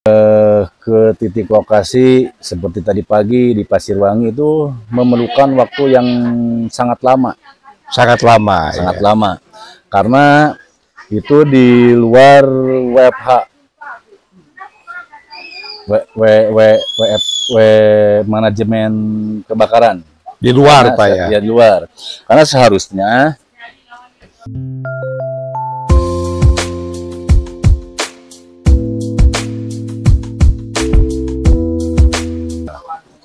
ke titik lokasi seperti tadi pagi di Pasirwangi itu memerlukan waktu yang sangat lama. Sangat lama. Sangat lama. Karena itu di luar WFH. Manajemen kebakaran. Di luar, karena, Pak ya? Ya, di luar. Karena seharusnya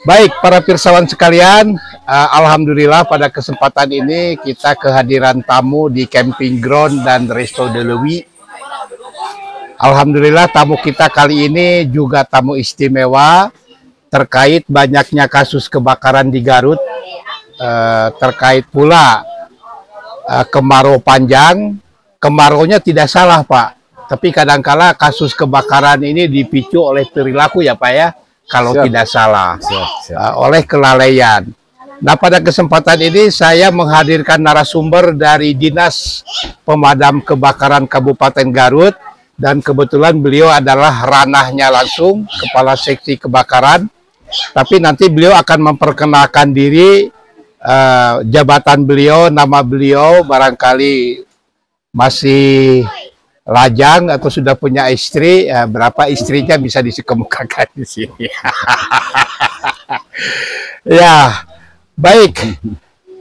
baik, para pirsawan sekalian, alhamdulillah pada kesempatan ini kita kehadiran tamu di Camping Ground dan Resto de Lewi. Alhamdulillah tamu kita kali ini juga tamu istimewa terkait banyaknya kasus kebakaran di Garut, terkait pula kemarau panjang. Kemaraunya tidak salah, Pak, tapi kadangkala kasus kebakaran ini dipicu oleh perilaku ya, Pak ya. Kalau tidak salah, oleh kelalaian. Nah, pada kesempatan ini saya menghadirkan narasumber dari Dinas Pemadam Kebakaran Kabupaten Garut, dan kebetulan beliau adalah ranahnya langsung Kepala Seksi Kebakaran. Tapi nanti beliau akan memperkenalkan diri, jabatan beliau, nama beliau, barangkali masih lajang atau sudah punya istri, berapa istrinya bisa dikemukakan di sini. Ya, baik.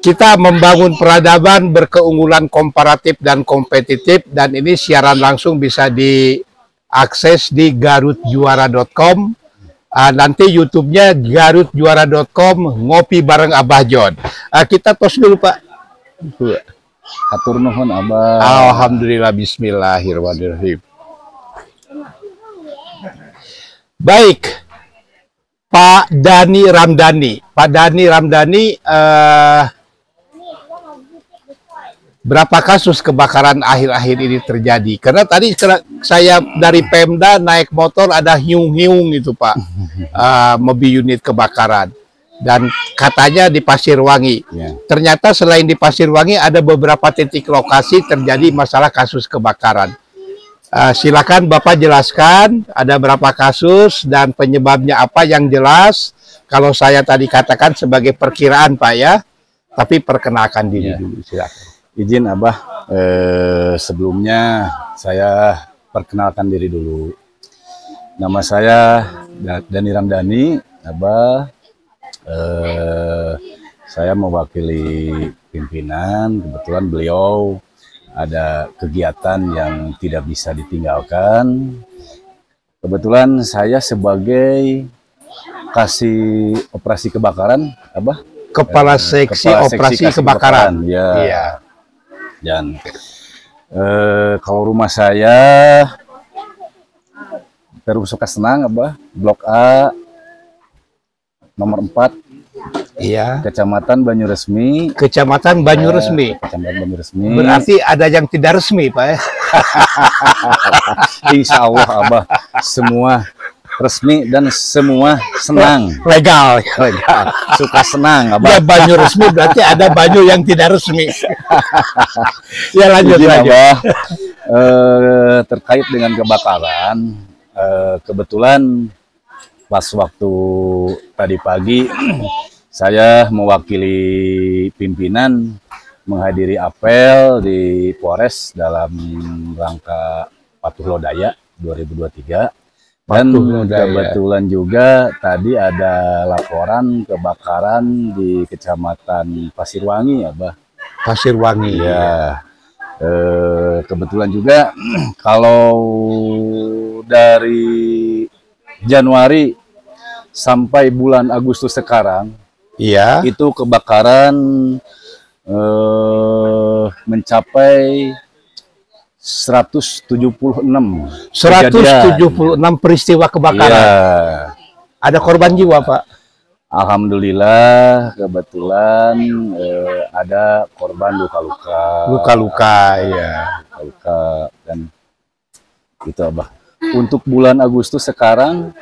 Kita membangun peradaban berkeunggulan komparatif dan kompetitif, dan ini siaran langsung bisa diakses di garutjuara.com. Nanti YouTube-nya garutjuara.com, ngopi bareng Abah John. Kita tos dulu, Pak. Hatur nuhun, Abah. Alhamdulillah, bismillahirrahmanirrahim. Baik, Pak Dani Ramdhani. Pak Dani Ramdhani, berapa kasus kebakaran akhir-akhir ini terjadi? Karena tadi saya dari Pemda naik motor ada hiung-hiung itu, Pak, mobil unit kebakaran. Dan katanya di Pasirwangi. Ya. Ternyata selain di Pasirwangi ada beberapa titik lokasi terjadi masalah kasus kebakaran. Silakan Bapak jelaskan ada berapa kasus dan penyebabnya apa yang jelas. Kalau saya tadi katakan sebagai perkiraan, Pak ya, tapi perkenalkan diri dulu, silakan. Izin Abah, sebelumnya saya perkenalkan diri dulu. Nama saya Dani Ramdhani, Abah. Saya mewakili pimpinan. Kebetulan beliau ada kegiatan yang tidak bisa ditinggalkan. Kebetulan saya sebagai kasih operasi kebakaran, Abah, Kepala Seksi Operasi Kebakaran. Ya. Iya. Dan kalau rumah saya Perum Sukasenang, Abah, Blok A nomor 4. Iya. Kecamatan Banyuresmi. Kecamatan Banyuresmi. Kecamatan Banyuresmi. Berarti ada yang tidak resmi, Pak ya? Insya Allah, Abah, semua resmi dan semua senang. Legal. Legal. Suka senang, Abah. Ya, Banyuresmi berarti ada Banyu yang tidak resmi. Ya, lanjut, Abah. Terkait dengan kebakaran, kebetulan pas waktu tadi pagi saya mewakili pimpinan menghadiri apel di Polres dalam rangka Patuh Lodaya 2023. Dan kebetulan juga tadi ada laporan kebakaran di Kecamatan Pasirwangi, Abah. Pasirwangi. Ya. Kebetulan juga kalau dari Januari sampai bulan Agustus sekarang, iya, itu kebakaran mencapai 176 peristiwa kebakaran. Ya. Ada korban jiwa, Pak? Alhamdulillah, kebetulan ada korban luka-luka. Luka-luka, ya. Luka, dan itu, Abah. Untuk bulan Agustus sekarang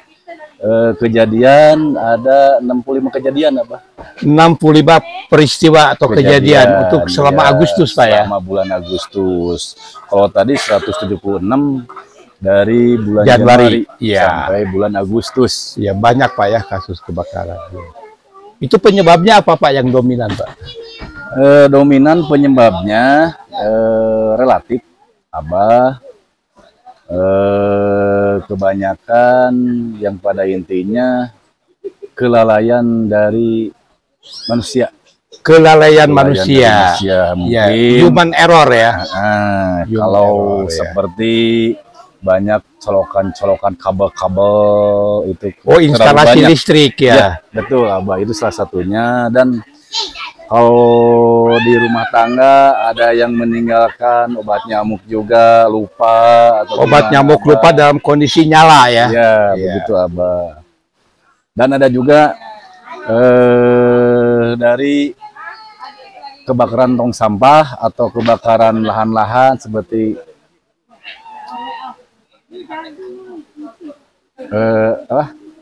kejadian ada 65 kejadian, Abah. 65 peristiwa atau kejadian untuk selama Agustus, Pak ya? Selama bulan Agustus. Kalau tadi 176, dari bulan Januari, Januari ya. sampai bulan Agustus. Ya banyak Pak ya kasus kebakaran. Itu penyebabnya apa Pak yang dominan Pak? Dominan penyebabnya relatif, Abah. Kebanyakan yang pada intinya kelalaian dari manusia. Kelalaian manusia. Ya, Ya, mungkin. human error ya. Kalau error, ya. seperti banyak colokan-colokan kabel-kabel itu. Oh, instalasi banyak. listrik ya. Ya, betul, Abah. Itu salah satunya. Dan kalau di rumah tangga ada yang meninggalkan obat nyamuk juga lupa. Atau Obat gimana, nyamuk Abah. lupa dalam kondisi nyala ya. Ya, begitu, Abah. Dan ada juga dari kebakaran tong sampah atau kebakaran lahan-lahan seperti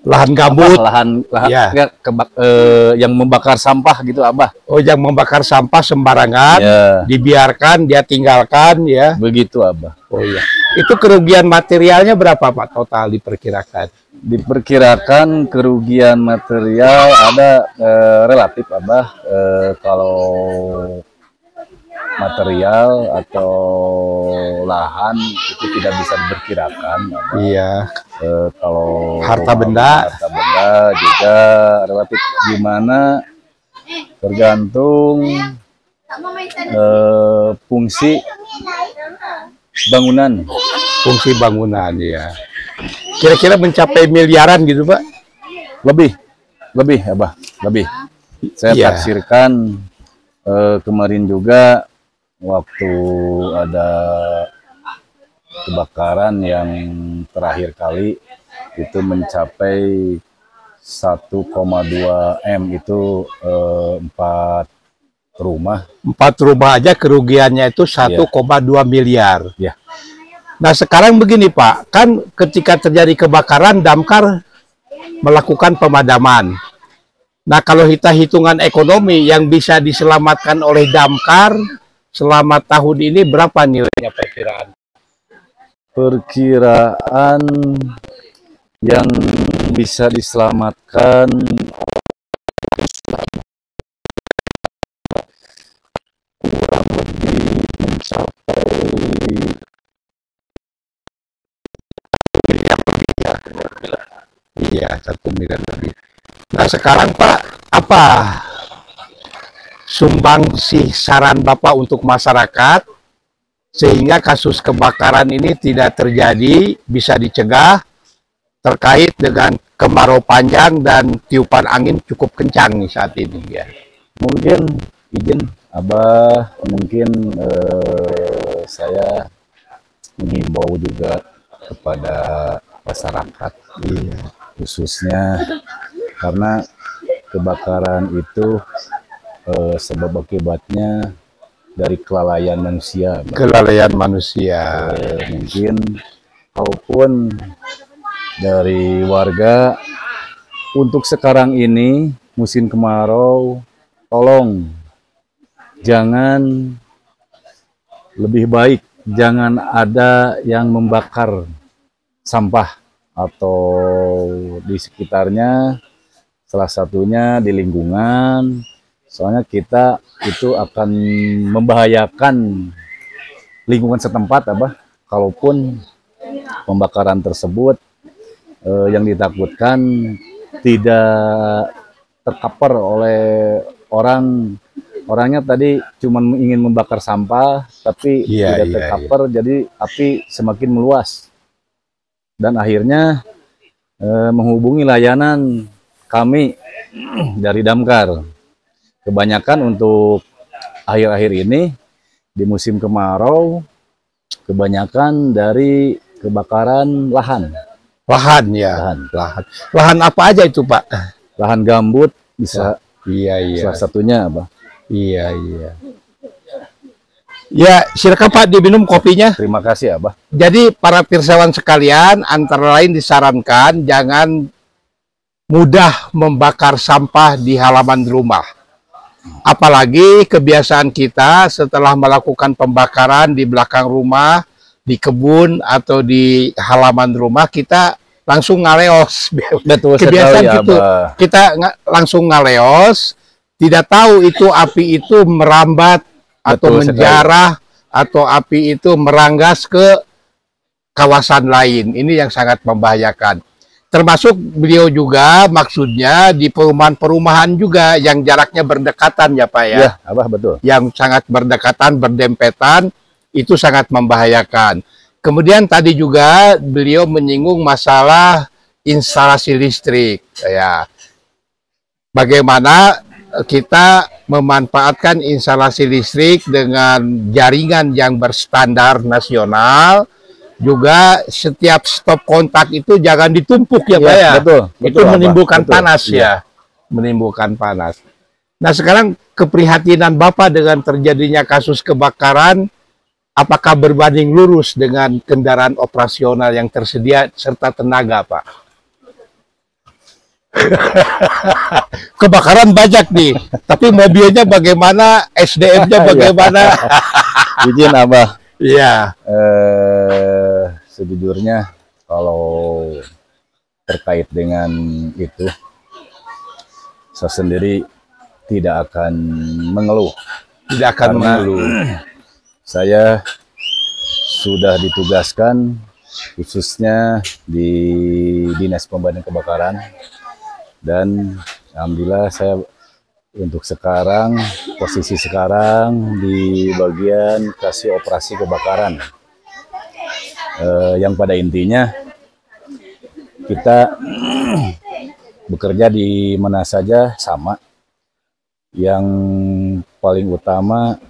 Lahan gambut. lahan Ya. ya, yang membakar sampah gitu, Abah. Oh, yang membakar sampah sembarangan, Ya, dibiarkan, dia tinggalkan ya. begitu, Abah. Oh iya. Itu kerugian materialnya berapa Pak total diperkirakan? Diperkirakan kerugian material ada relatif, Abah. Kalau material atau lahan itu tidak bisa diperkirakan, Abah. Iya. Kalau Harta benda juga relatif, gimana tergantung fungsi bangunan. Fungsi bangunan ya. Kira-kira mencapai miliaran gitu Pak? Lebih, Abah, lebih. Saya Iya. taksirkan kemarin juga waktu ada kebakaran yang terakhir kali itu mencapai 1,2 M, itu 4 rumah. 4 rumah aja kerugiannya itu 1,2 miliar. Ya. Nah sekarang begini Pak, kan ketika terjadi kebakaran damkar melakukan pemadaman. Nah kalau kita hitungan ekonomi yang bisa diselamatkan oleh damkar selama tahun ini berapa nilainya perkiraan? Perkiraan yang bisa diselamatkan kurang lebih mencapai Iya, 1 miliar lebih. Nah sekarang Pak, apa sumbangsi saran Bapak untuk masyarakat sehingga kasus kebakaran ini tidak terjadi, bisa dicegah terkait dengan kemarau panjang dan tiupan angin cukup kencang nih saat ini ya. Mungkin izin Abah, mungkin saya mengimbau juga kepada masyarakat, khususnya karena kebakaran itu sebab akibatnya dari kelalaian manusia. Kelalaian manusia. Mungkin kalaupun dari warga untuk sekarang ini musim kemarau, tolong jangan, lebih baik jangan ada yang membakar sampah atau di sekitarnya, salah satunya di lingkungan. Soalnya kita itu akan membahayakan lingkungan setempat, Abah. Kalaupun pembakaran tersebut yang ditakutkan tidak tercover oleh orangnya tadi cuma ingin membakar sampah, tapi tidak tercover, jadi api semakin meluas. Dan akhirnya menghubungi layanan kami dari damkar. Kebanyakan untuk akhir-akhir ini di musim kemarau, kebanyakan dari kebakaran lahan. Lahan ya. Lahan apa aja itu Pak? Lahan gambut bisa. Iya. Salah satunya apa? Iya. Ya, silakan Pak diminum kopinya. Terima kasih, Abah. Jadi para pirsawan sekalian, antara lain disarankan jangan mudah membakar sampah di halaman rumah. Apalagi kebiasaan kita setelah melakukan pembakaran di belakang rumah, di kebun atau di halaman rumah kita langsung ngaleos. Betul Kebiasaan sekali, gitu. Abah. Kita langsung ngaleos, tidak tahu itu api itu merambat atau Betul sekali. menjarah atau api itu meranggas ke kawasan lain. Ini yang sangat membahayakan. Termasuk beliau juga maksudnya di perumahan-perumahan juga yang jaraknya berdekatan ya Pak ya. Ya, Abah betul. Yang sangat berdekatan, berdempetan, itu sangat membahayakan. Kemudian tadi juga beliau menyinggung masalah instalasi listrik. Ya, bagaimana kita memanfaatkan instalasi listrik dengan jaringan yang berstandar nasional. Juga setiap stop kontak itu jangan ditumpuk ya Pak ya. Betul. Itu Abah. menimbulkan Betul. panas Iya. ya. Menimbulkan panas. Nah sekarang keprihatinan Bapak dengan terjadinya kasus kebakaran, apakah berbanding lurus dengan kendaraan operasional yang tersedia serta tenaga Pak? Kebakaran banyak nih, tapi mobilnya bagaimana, SDM-nya bagaimana? Izin Abah. Iya. Sejujurnya kalau terkait dengan itu, saya sendiri tidak akan mengeluh. Tidak akan Karena mengeluh. saya sudah ditugaskan khususnya di Dinas Pemadam Kebakaran, dan alhamdulillah saya untuk sekarang, posisi sekarang di bagian kasih operasi kebakaran. Yang pada intinya kita bekerja di mana saja sama. Yang paling utama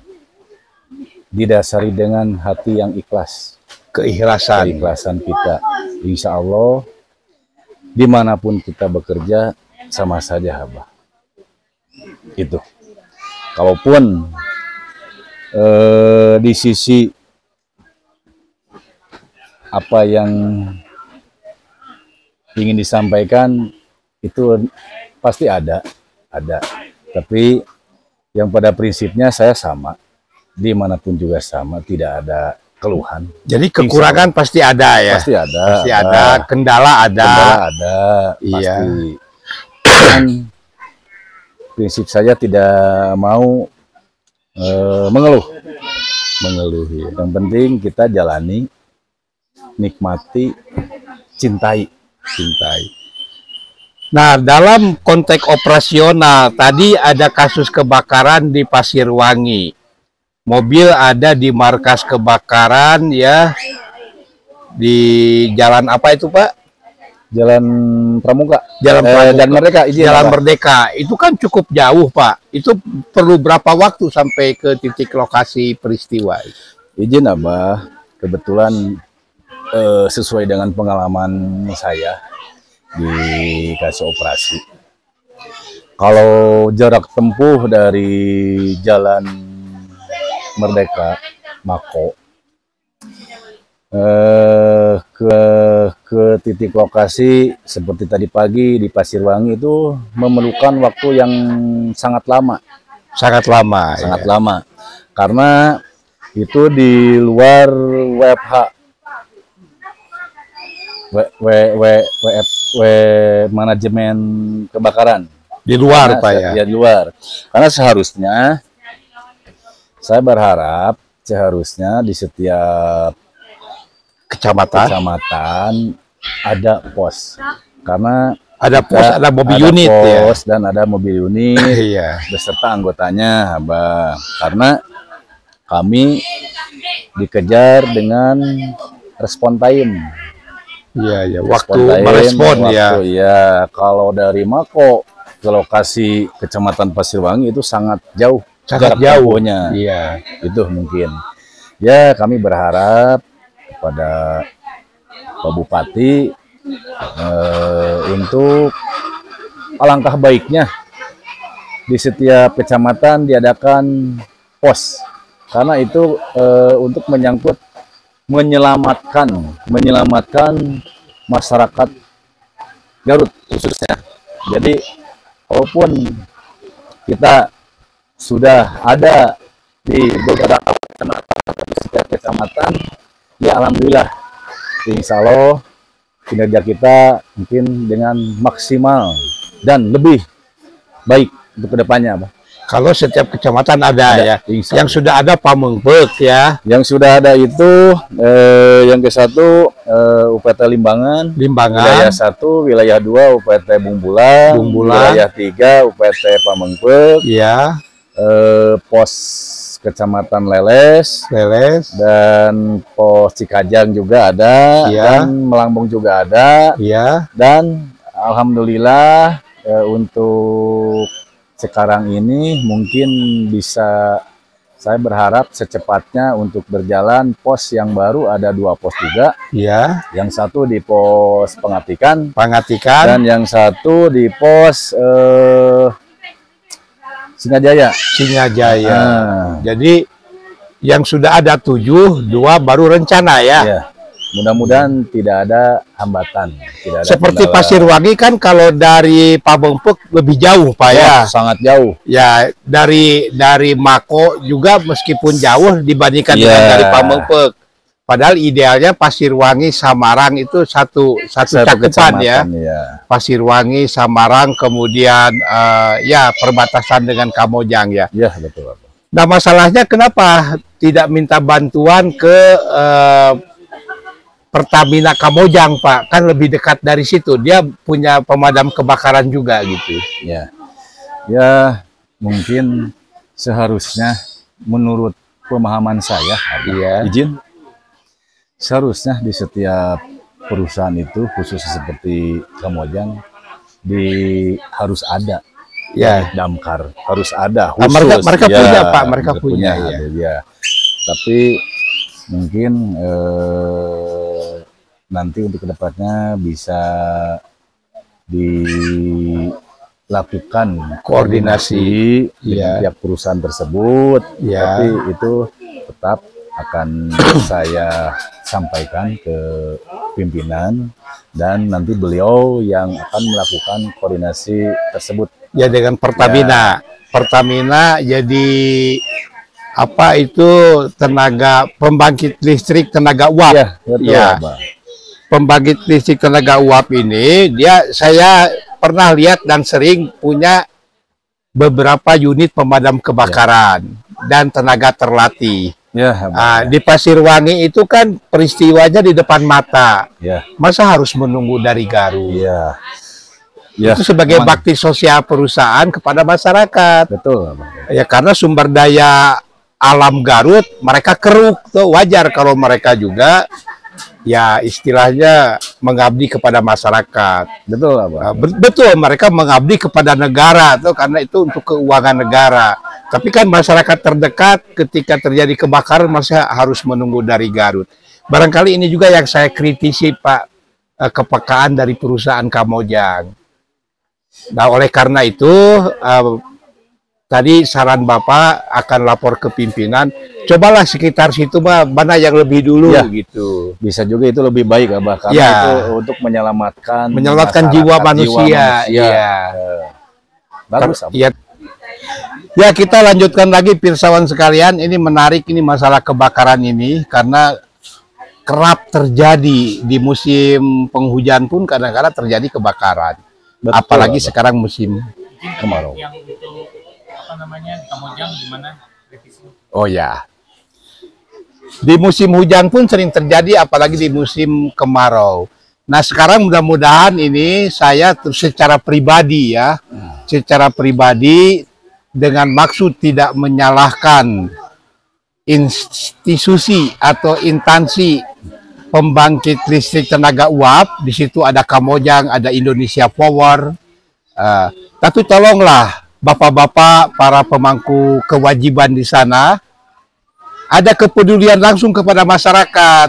didasari dengan hati yang ikhlas. Keikhlasan kita. Insya Allah dimanapun kita bekerja sama saja Abah. Itu. Kalaupun di sisi apa yang ingin disampaikan itu pasti ada. Tapi yang pada prinsipnya saya sama, dimanapun juga sama, tidak ada keluhan. Jadi kekurangan pasti ada ya. Pasti ada. Pasti ada, kendala ada. Kendala ada, Iya. pasti. Dan prinsip saya tidak mau mengeluh. Ya. Yang penting kita jalani, nikmati, cintai. Nah, dalam konteks operasional, tadi ada kasus kebakaran di Pasirwangi. Mobil ada di markas kebakaran ya. Di jalan apa itu, Pak? Jalan Pramuka. Jalan Pramuka. Dan Merdeka. Jalan Merdeka. Itu kan cukup jauh, Pak. Itu perlu berapa waktu sampai ke titik lokasi peristiwa? Izin Abah, kebetulan sesuai dengan pengalaman saya di kasih operasi. Kalau jarak tempuh dari Jalan Merdeka, Mako, ke titik lokasi seperti tadi pagi di Pasirwangi itu memerlukan waktu yang sangat lama. Sangat lama. Sangat lama. Karena itu di luar WFH. Manajemen kebakaran Di luar, karena Pak ya. Ya di luar. Karena seharusnya saya berharap di setiap kecamatan ada pos. Karena Ada pos, ada mobil unit ya. pos dan ada mobil unit Iya. beserta anggotanya, Abah. Karena kami dikejar dengan respon time. Iya, ya. Respon Waktu time, merespon ya. Ya, kalau dari Mako ke lokasi Kecamatan Pasirwangi itu sangat jauh. Sangat jarak jauh. tempuhnya. Iya. Itu mungkin. Ya, kami berharap kepada Pak Bupati untuk alangkah baiknya di setiap kecamatan diadakan pos. Karena itu untuk menyelamatkan masyarakat Garut khususnya. Jadi walaupun kita sudah ada di beberapa kecamatan, setiap kecamatan Ya, alhamdulillah. Insya Allah kinerja kita mungkin dengan maksimal dan lebih baik untuk kedepannya, Pak. Kalau setiap kecamatan ada ya. insya Yang sudah ada Pamengpeuk ya. Yang sudah ada itu yang ke satu UPT Limbangan, wilayah 1, wilayah 2 UPT Bungbulan, wilayah 3 UPT Pamengpeuk, ya, pos Kecamatan Leles, dan pos Cikajang juga ada, ya, dan Melambung juga ada, ya, dan alhamdulillah untuk sekarang ini mungkin bisa, saya berharap secepatnya untuk berjalan pos yang baru ada 2 pos juga. ya. Yang satu di pos Pangatikan, Pangatikan, dan yang satu di pos Singajaya. Singajaya. Nah. Jadi yang sudah ada 7, 2 baru rencana ya. Ya. Mudah-mudahan tidak ada hambatan. Tidak ada Seperti kendala. Pasirwangi kan kalau dari Pamengpeuk lebih jauh Pak ya. Sangat jauh. Ya, dari Mako juga meskipun jauh dibandingkan dengan dari Pamengpeuk. Padahal idealnya Pasirwangi Samarang itu satu cakupan ya. Pasirwangi Samarang, kemudian ya perbatasan dengan Kamojang ya. Ya, betul. Nah, masalahnya kenapa tidak minta bantuan ke Pertamina Kamojang, Pak? Kan lebih dekat dari situ. Dia punya pemadam kebakaran juga gitu. Ya. Ya, mungkin seharusnya menurut pemahaman saya, izin, seharusnya di setiap perusahaan itu, khusus seperti Kamojang, harus ada ya damkar, harus ada khusus. Mereka punya, Pak, mereka punya ya. Tapi mungkin nanti untuk kedepannya bisa dilakukan koordinasi dengan pihak perusahaan tersebut, tapi itu tetap akan saya sampaikan ke pimpinan, dan nanti beliau yang akan melakukan koordinasi tersebut ya dengan Pertamina. Pertamina jadi apa itu, tenaga pembangkit listrik tenaga uap. Ya, betul, Pak. Pembangkit listrik tenaga uap ini saya pernah lihat dan sering punya beberapa unit pemadam kebakaran dan tenaga terlatih. Di Pasirwangi itu kan peristiwanya di depan mata. Masa harus menunggu dari Garut? Itu sebagai bakti sosial perusahaan kepada masyarakat. Betul. Ya, karena sumber daya alam Garut mereka keruk tuh, wajar kalau mereka juga ya istilahnya mengabdi kepada masyarakat. Betul, Pak. Betul, mereka mengabdi kepada negara tuh, karena itu untuk keuangan negara. Tapi kan masyarakat terdekat ketika terjadi kebakaran masih harus menunggu dari Garut. Barangkali ini juga yang saya kritisi, Pak, kepekaan dari perusahaan Kamojang. Nah, oleh karena itu tadi saran Bapak akan lapor ke pimpinan, cobalah sekitar situ mana yang lebih dulu gitu. Bisa juga itu lebih baik, Abah, karena itu untuk menyelamatkan jiwa manusia. Bagus, Abah. Ya, kita lanjutkan lagi pirsawan sekalian. Ini menarik, ini masalah kebakaran ini, karena kerap terjadi di musim penghujan pun kadang-kadang terjadi kebakaran. Betul, apalagi Abah. Sekarang musim kemarau. Yang itu apa namanya, di Kamojang gimana revisi? Oh ya, di musim hujan pun sering terjadi, apalagi di musim kemarau. Nah, sekarang mudah-mudahan ini saya secara pribadi ya, secara pribadi dengan maksud tidak menyalahkan institusi atau instansi pembangkit listrik tenaga uap. Di situ ada Kamojang, ada Indonesia Power. Tapi tolonglah bapak-bapak, para pemangku kewajiban di sana, ada kepedulian langsung kepada masyarakat.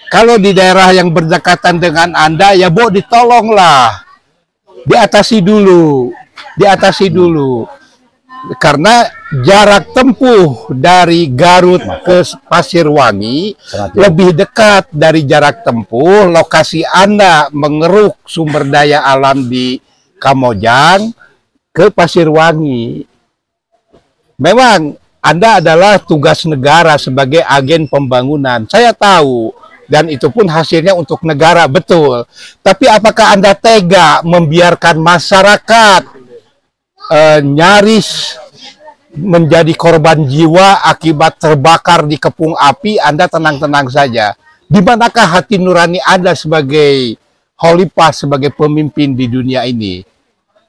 Kalau di daerah yang berdekatan dengan Anda, ya Bu, ditolonglah. Diatasi dulu. Karena jarak tempuh dari Garut ke Pasirwangi lebih dekat dari jarak tempuh lokasi Anda mengeruk sumber daya alam di Kamojang ke Pasirwangi. Memang Anda adalah tugas negara sebagai agen pembangunan. Saya tahu, dan itu pun hasilnya untuk negara, betul. Tapi apakah Anda tega membiarkan masyarakat nyaris menjadi korban jiwa akibat terbakar di kepung api? Anda tenang-tenang saja. Di manakah hati nurani Anda sebagai khalifah, sebagai pemimpin di dunia ini?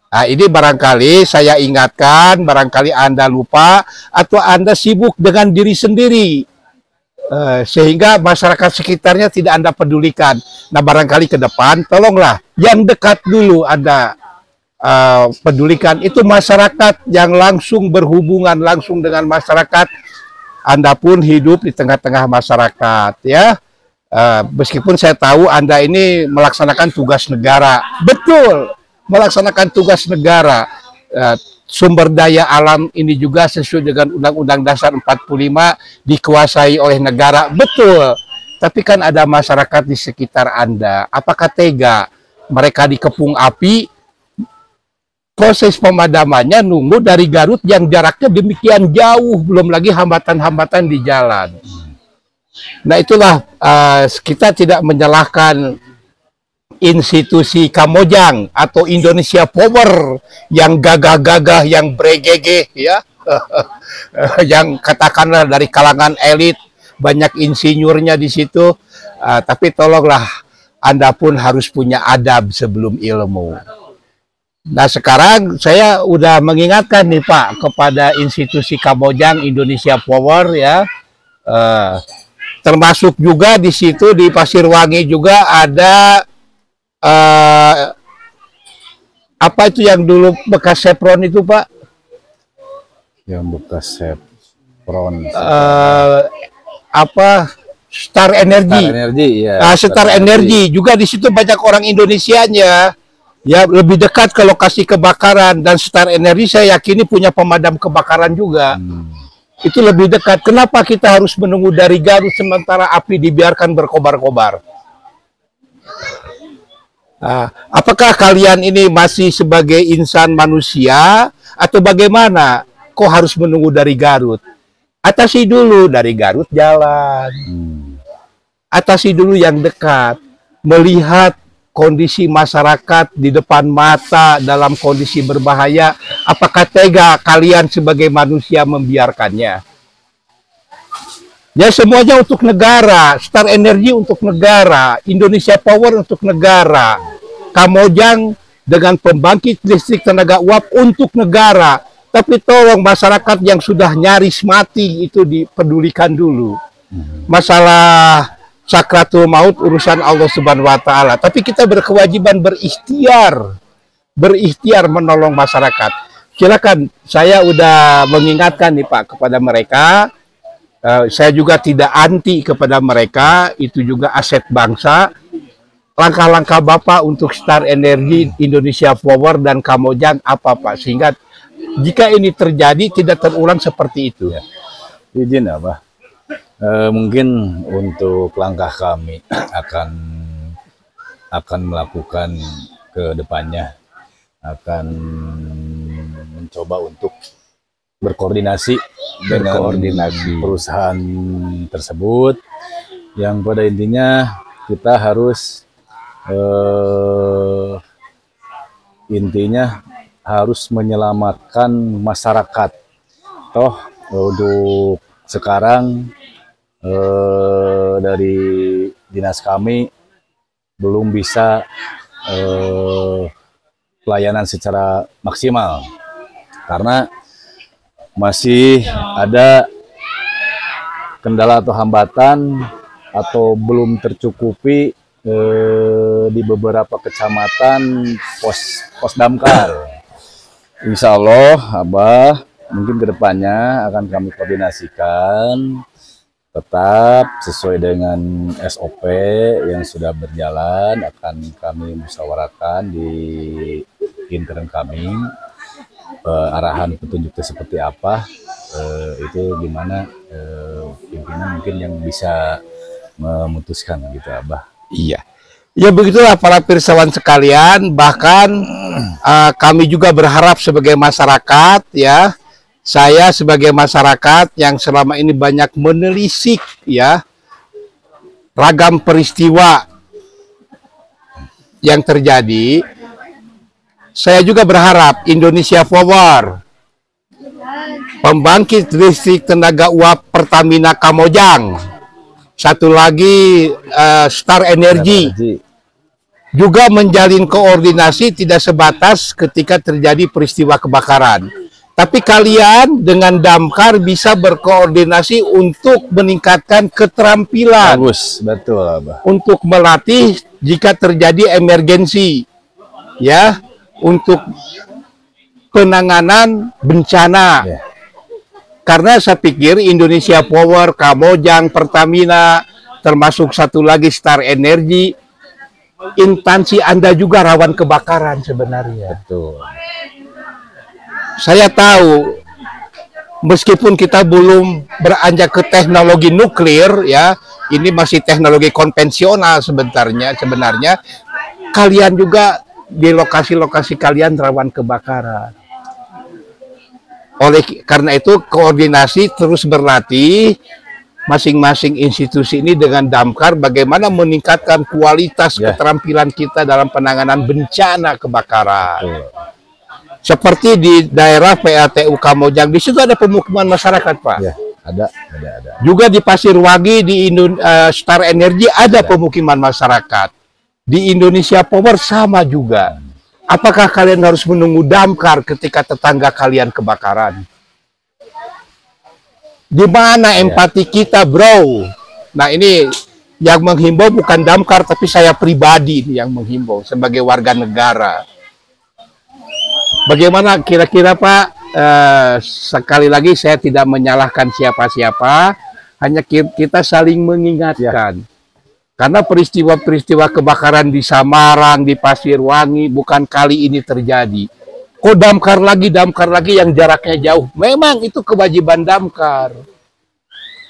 Nah, ini barangkali saya ingatkan, barangkali Anda lupa atau Anda sibuk dengan diri sendiri, sehingga masyarakat sekitarnya tidak Anda pedulikan. Nah, barangkali ke depan, tolonglah yang dekat dulu Anda pedulikan. Itu masyarakat yang langsung berhubungan langsung dengan masyarakat. Anda pun hidup di tengah-tengah masyarakat, ya. Meskipun saya tahu Anda ini melaksanakan tugas negara, betul. Melaksanakan tugas negara, sumber daya alam ini juga sesuai dengan Undang-Undang Dasar 45 dikuasai oleh negara, betul. Tapi kan ada masyarakat di sekitar Anda. Apakah tega mereka dikepung api? Proses pemadamannya nunggu dari Garut yang jaraknya demikian jauh, belum lagi hambatan-hambatan di jalan. Nah, itulah kita tidak menyalahkan institusi Kamojang atau Indonesia Power yang gagah-gagah, yang bregege, ya, yang katakanlah dari kalangan elit, banyak insinyurnya di situ. Tapi tolonglah Anda pun harus punya adab sebelum ilmu. Nah, sekarang saya udah mengingatkan nih Pak kepada institusi Kamojang Indonesia Power, ya, termasuk juga di situ di Pasirwangi juga ada apa itu yang dulu bekas Chevron itu Pak? Yang bekas Chevron. Apa? Star Energy. Star Energy, ya. Star Energy juga di situ banyak orang Indonesianya. Ya, lebih dekat ke lokasi kebakaran, dan Star Energy saya yakini punya pemadam kebakaran juga. Itu lebih dekat. Kenapa kita harus menunggu dari Garut sementara api dibiarkan berkobar-kobar? Apakah kalian ini masih sebagai insan manusia atau bagaimana? Kok harus menunggu dari Garut? Atasi dulu dari Garut jalan. Atasi dulu yang dekat. Melihat kondisi masyarakat di depan mata dalam kondisi berbahaya. Apakah tega kalian sebagai manusia membiarkannya? Ya, semuanya untuk negara. Star Energy untuk negara, Indonesia Power untuk negara, Kamojang dengan pembangkit listrik tenaga uap untuk negara. Tapi tolong masyarakat yang sudah nyaris mati itu dipedulikan dulu. Masalah sakratul maut urusan Allah Subhanahu wa taala. Tapi kita berkewajiban berikhtiar menolong masyarakat. Silakan, saya udah mengingatkan nih Pak kepada mereka. Saya juga tidak anti kepada mereka, itu juga aset bangsa. Langkah-langkah Bapak untuk Star Energy, Indonesia Power, dan Kamojang apa Pak? Sehingga jika ini terjadi tidak terulang seperti itu. Ya. Izin apa? Mungkin untuk langkah kami akan melakukan ke depannya, akan mencoba untuk berkoordinasi dengan perusahaan tersebut, yang pada intinya kita harus menyelamatkan masyarakat. Toh untuk sekarang dari dinas kami belum bisa pelayanan secara maksimal karena masih ada kendala atau hambatan atau belum tercukupi di beberapa kecamatan pos damkar. Insya Allah, Abah, mungkin kedepannya akan kami koordinasikan tetap sesuai dengan SOP yang sudah berjalan, akan kami musyawarahkan di intern kami. Arahan petunjuknya seperti apa, itu gimana pimpinan mungkin yang bisa memutuskan gitu Abah. Iya, ya begitulah para pirsawan sekalian. Bahkan kami juga berharap sebagai masyarakat, ya, Saya sebagai masyarakat yang selama ini banyak menelisik ya ragam peristiwa yang terjadi, saya juga berharap Indonesia Power, pembangkit listrik tenaga uap Pertamina Kamojang, satu lagi Star Energy, juga menjalin koordinasi tidak sebatas ketika terjadi peristiwa kebakaran. Tapi kalian dengan Damkar bisa berkoordinasi untuk meningkatkan keterampilan. Bagus, betul, Abah. Untuk melatih jika terjadi emergensi. Ya, untuk penanganan bencana. Ya. Karena saya pikir Indonesia Power, Kamojang, Pertamina, termasuk satu lagi Star Energy, instansi Anda juga rawan kebakaran sebenarnya. Betul. Saya tahu meskipun kita belum beranjak ke teknologi nuklir ya, ini masih teknologi konvensional sebenarnya kalian juga di lokasi-lokasi kalian rawan kebakaran. Oleh karena itu koordinasi terus berlatih masing-masing institusi ini dengan Damkar bagaimana meningkatkan kualitas keterampilan kita dalam penanganan bencana kebakaran. Seperti di daerah PLTU Kamojang, di situ ada pemukiman masyarakat, Pak. Ya, ada. Juga di Pasirwangi, di Star Energy ada pemukiman masyarakat. Di Indonesia Power sama juga. Apakah kalian harus menunggu Damkar ketika tetangga kalian kebakaran? Di mana empati kita, bro? Nah, ini yang menghimbau bukan Damkar, tapi saya pribadi yang menghimbau sebagai warga negara. Bagaimana kira-kira Pak, sekali lagi saya tidak menyalahkan siapa-siapa, hanya kita saling mengingatkan. Karena peristiwa-peristiwa kebakaran di Samarang, di Pasirwangi, bukan kali ini terjadi. Kok damkar lagi yang jaraknya jauh. Memang itu kewajiban Damkar.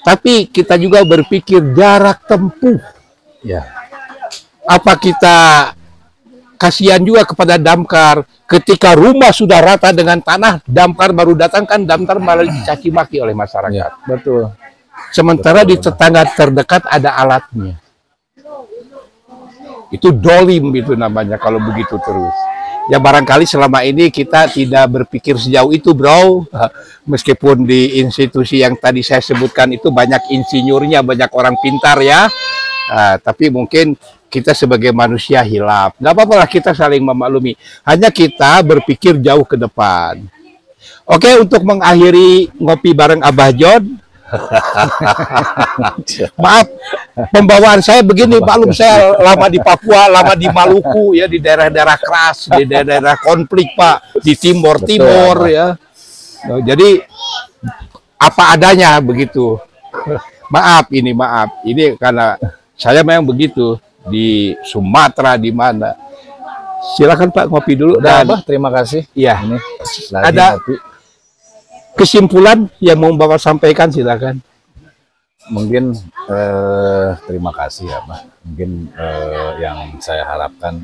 Tapi kita juga berpikir jarak tempuh. Ya. Apa kita kasihan juga kepada Damkar ketika rumah sudah rata dengan tanah, Damkar baru datang kan Damkar malah dicaci maki oleh masyarakat. Ya, betul. Sementara di tetangga terdekat ada alatnya. Itu dolim itu namanya kalau begitu terus. Ya barangkali selama ini kita tidak berpikir sejauh itu, bro. Meskipun di institusi yang tadi saya sebutkan itu banyak insinyurnya, banyak orang pintar ya. Tapi mungkin kita sebagai manusia hilaf. Nggak apa-apa lah kita saling memaklumi. Hanya kita berpikir jauh ke depan. Oke, untuk mengakhiri ngopi bareng Abah John. Maaf, pembawaan saya begini, maklum saya lama di Papua, lama di Maluku ya, di daerah-daerah keras, di daerah-daerah konflik Pak, di Timur ya. Jadi apa adanya begitu. Maaf ini karena saya memang begitu di Sumatera di mana. Silakan Pak ngopi dulu. Udah, Abah, terima kasih. Iya. Ini ada ngopi. Kesimpulan yang mau Bapak sampaikan silakan. Mungkin terima kasih ya, Pak. Mungkin yang saya harapkan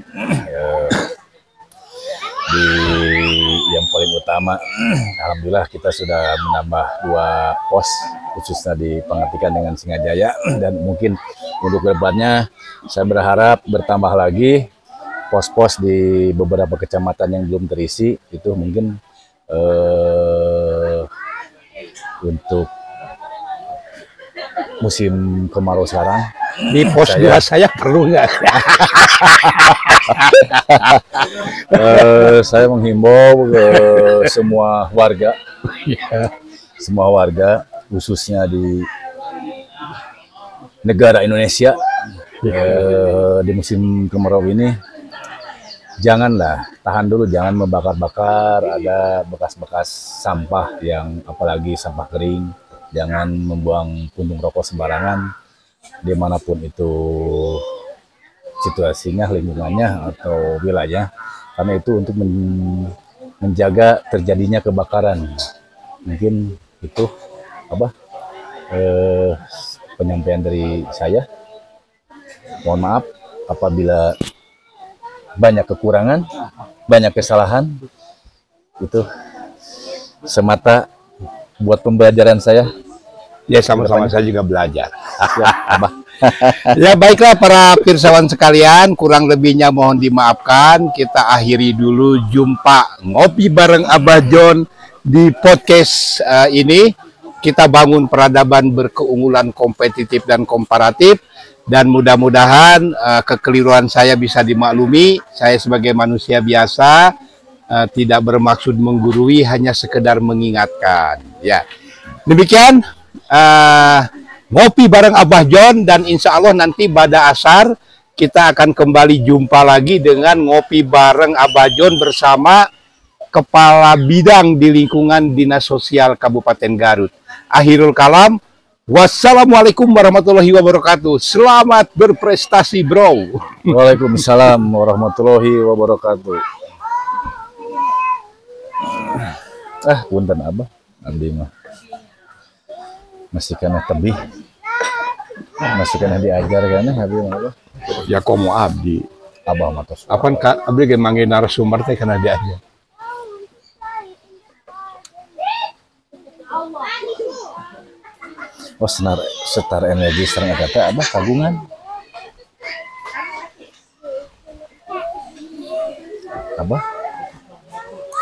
di yang paling utama, alhamdulillah kita sudah menambah 2 pos khususnya di Pengetikan dengan Singajaya, dan mungkin untuk kedepannya saya berharap bertambah lagi pos-pos di beberapa kecamatan yang belum terisi itu mungkin untuk musim kemarau sekarang di pos 2 saya perlu nggak? Saya menghimbau ke semua warga, khususnya di negara Indonesia di musim kemarau ini, janganlah, tahan dulu, jangan membakar-bakar, ada bekas-bekas sampah yang apalagi sampah kering, jangan membuang puntung rokok sembarangan dimanapun itu situasinya, lingkungannya atau wilayah, karena itu untuk menjaga terjadinya kebakaran. Mungkin itu penyampaian dari saya. Mohon maaf apabila banyak kekurangan, banyak kesalahan, itu semata buat pembelajaran saya. Ya sama-sama, saya juga belajar. Ya, Abah. Ya baiklah para pirsawan sekalian, kurang lebihnya mohon dimaafkan. Kita akhiri dulu jumpa ngopi bareng Abah John di podcast ini. Kita bangun peradaban berkeunggulan kompetitif dan komparatif. Dan mudah-mudahan kekeliruan saya bisa dimaklumi. Saya sebagai manusia biasa tidak bermaksud menggurui, hanya sekedar mengingatkan. Ya, demikian ngopi bareng Abah John, dan insya Allah nanti pada asar kita akan kembali jumpa lagi dengan ngopi bareng Abah John bersama Kepala Bidang di lingkungan Dinas Sosial Kabupaten Garut. Akhirul kalam, wassalamualaikum warahmatullahi wabarakatuh. Selamat berprestasi, bro. Waalaikumsalam warahmatullahi wabarakatuh. Punten Abah, abdi mah masih kena tebih, masih kena diajar kan abdi mah Abah. Ya komo abdi. Abah mah tos. Apaan Kak, abdi ge mangge narasumber teh kana diajar. Oh, setar energi serang kata Abah kagungan. Abah